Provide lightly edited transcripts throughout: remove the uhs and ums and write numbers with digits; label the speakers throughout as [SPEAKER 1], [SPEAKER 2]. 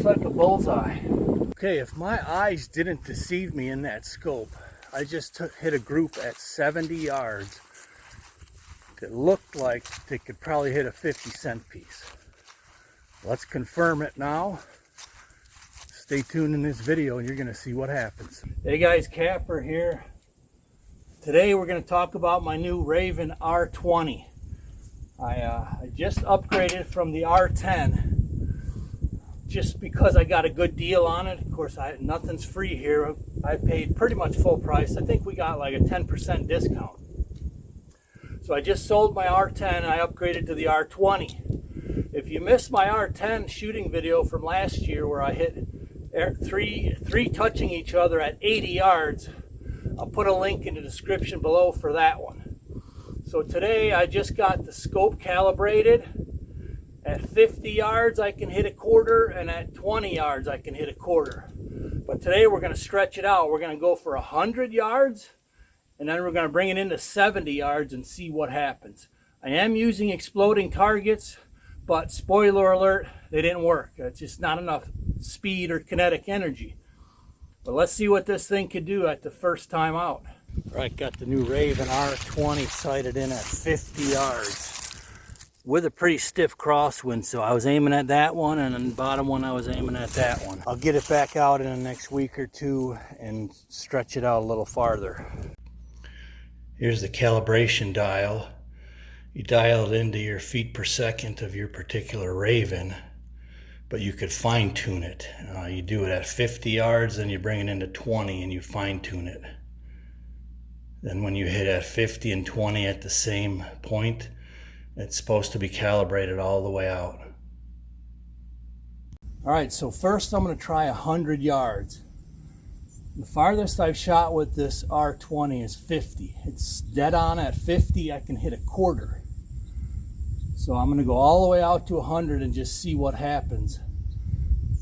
[SPEAKER 1] like a bullseye. Okay, if my eyes didn't deceive me in that scope, I just hit a group at 70 yards. It looked like they could probably hit a 50-cent piece. Let's confirm it now. Stay tuned in this video and you're going to see what happens. Hey guys, Kapper here. Today we're going to talk about my new Ravin R20. I just upgraded from the R10 just because I got a good deal on it. Of course, nothing's free here. I paid pretty much full price. I think we got like a 10% discount. So I just sold my R10 and I upgraded to the R20. If you missed my R10 shooting video from last year where I hit three touching each other at 80 yards, I'll put a link in the description below for that one. So today I just got the scope calibrated. At 50 yards I can hit a quarter, and at 20 yards I can hit a quarter. But today we're going to stretch it out. We're going to go for 100 yards, and then we're going to bring it into 70 yards and see what happens. I am using exploding targets, but spoiler alert, they didn't work. It's just not enough speed or kinetic energy. But let's see what this thing could do at the first time out. All right, got the new Ravin R20 sighted in at 50 yards with a pretty stiff crosswind. So I was aiming at that one, and on the bottom one I was aiming at that one. I'll get it back out in the next week or two and stretch it out a little farther. Here's the calibration dial. You dial it into your feet per second of your particular Ravin, but you could fine tune it. You do it at 50 yards, then you bring it into 20 and you fine tune it. Then when you hit at 50 and 20 at the same point, it's supposed to be calibrated all the way out. All right, so first I'm going to try 100 yards. The farthest I've shot with this R20 is 50. It's dead on at 50. I can hit a quarter. So I'm going to go all the way out to 100 and just see what happens.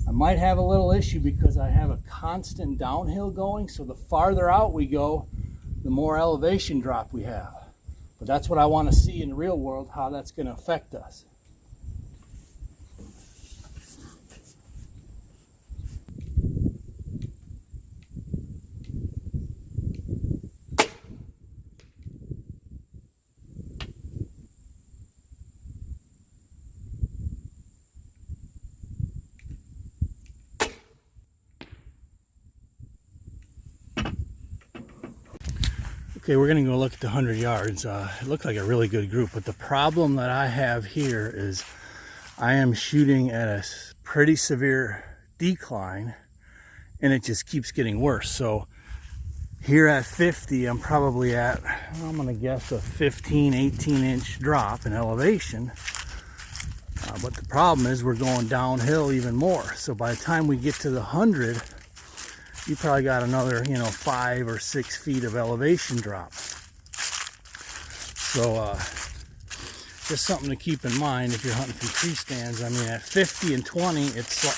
[SPEAKER 1] I might have a little issue because I have a constant downhill going, so the farther out we go, the more elevation drop we have. But that's what I want to see in the real world, how that's going to affect us. Okay, we're going to go look at the 100 yards. It looked like a really good group, but the problem that I have here is I am shooting at a pretty severe decline, and it just keeps getting worse. So here at 50, I'm probably at, I'm going to guess, a 15, 18-inch drop in elevation. But the problem is we're going downhill even more. So by the time we get to the 100, you probably got another, 5 or 6 feet of elevation drop. So just something to keep in mind if you're hunting from tree stands. I mean, at 50 and 20,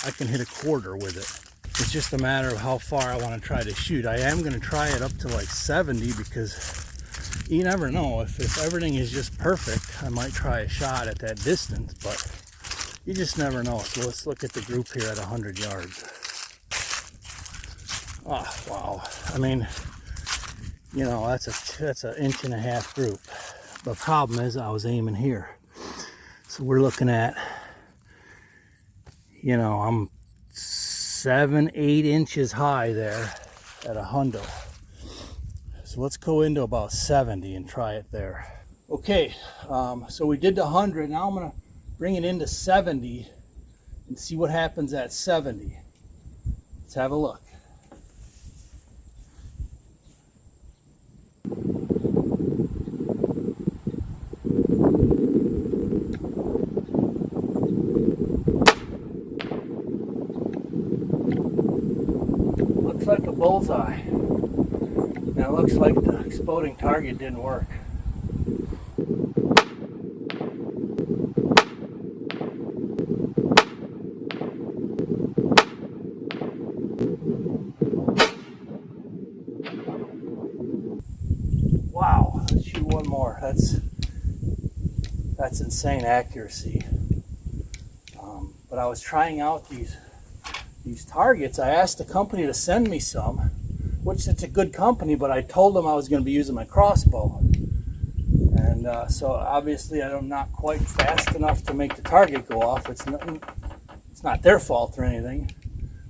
[SPEAKER 1] I can hit a quarter with it. It's just a matter of how far I want to try to shoot. I am going to try it up to like 70 because you never know. If everything is just perfect, I might try a shot at that distance, but you just never know. So let's look at the group here at 100 yards. Oh, wow. I mean, that's an inch and a half group. The problem is I was aiming here. So we're looking at, I'm 7, 8 inches high there at a hundo. So let's go into about 70 and try it there. Okay, so we did the 100. Now I'm going to bring it into 70 and see what happens at 70. Let's have a look. Looks like a bullseye. Now it looks like the exploding target didn't work. Wow, let's shoot one more. That's insane accuracy. But I was trying out these these targets, I asked the company to send me some, which it's a good company, but I told them I was going to be using my crossbow. And so obviously I'm not quite fast enough to make the target go off. It's not their fault or anything.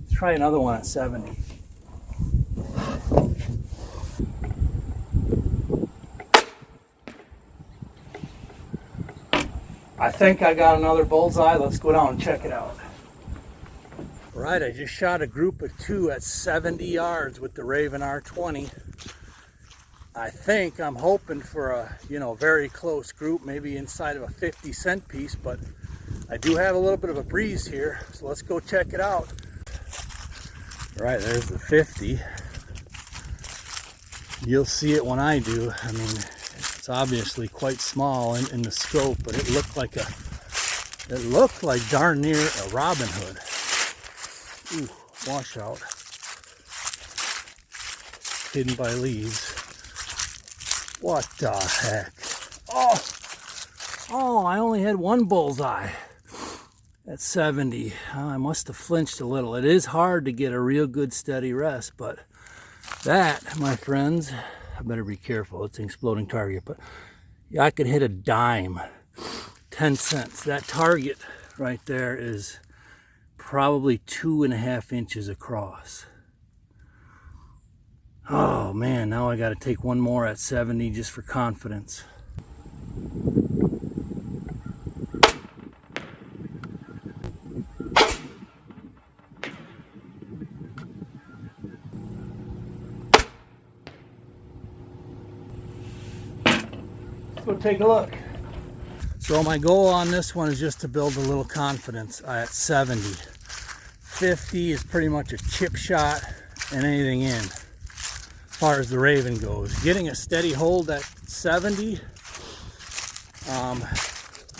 [SPEAKER 1] Let's try another one at 70. I think I got another bullseye. Let's go down and check it out. All right, I just shot a group of 2 at 70 yards with the Ravin R20. I'm hoping for a, very close group, maybe inside of a 50-cent piece, but I do have a little bit of a breeze here, so let's go check it out. All right, there's the 50. You'll see it when I do. I mean, it's obviously quite small in the scope, but it looked like darn near a Robin Hood. Ooh, washout. Hidden by leaves. What the heck? Oh, I only had one bullseye at 70. I must have flinched a little. It is hard to get a real good steady rest, but that, my friends, I better be careful. It's an exploding target, but yeah, I could hit a dime. 10 cents. That target right there is probably 2.5 inches across. Oh man, now I got to take one more at 70 just for confidence. Let's go take a look. So my goal on this one is just to build a little confidence at 70. 50 is pretty much a chip shot and anything in. As far as the Ravin goes, getting a steady hold at 70,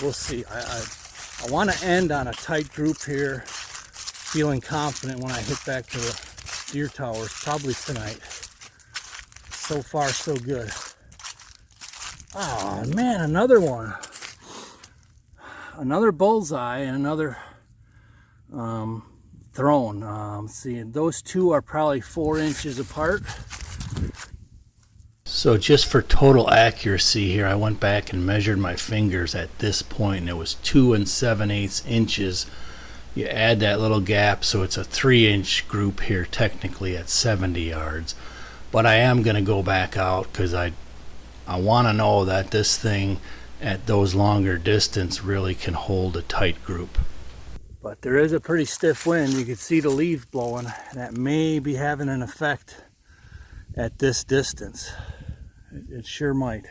[SPEAKER 1] we'll see. I want to end on a tight group here, feeling confident when I hit back to the deer towers, probably tonight. So far so good. Oh man, another one, another bullseye and another thrown. See, those two are probably 4 inches apart. So just for total accuracy here, I went back and measured my fingers at this point, and it was 2 7/8 inches. You add that little gap, so it's a 3-inch group here technically at 70 yards. But I am going to go back out because I want to know that this thing at those longer distance really can hold a tight group. But there is a pretty stiff wind. You can see the leaves blowing. That may be having an effect at this distance. It sure might.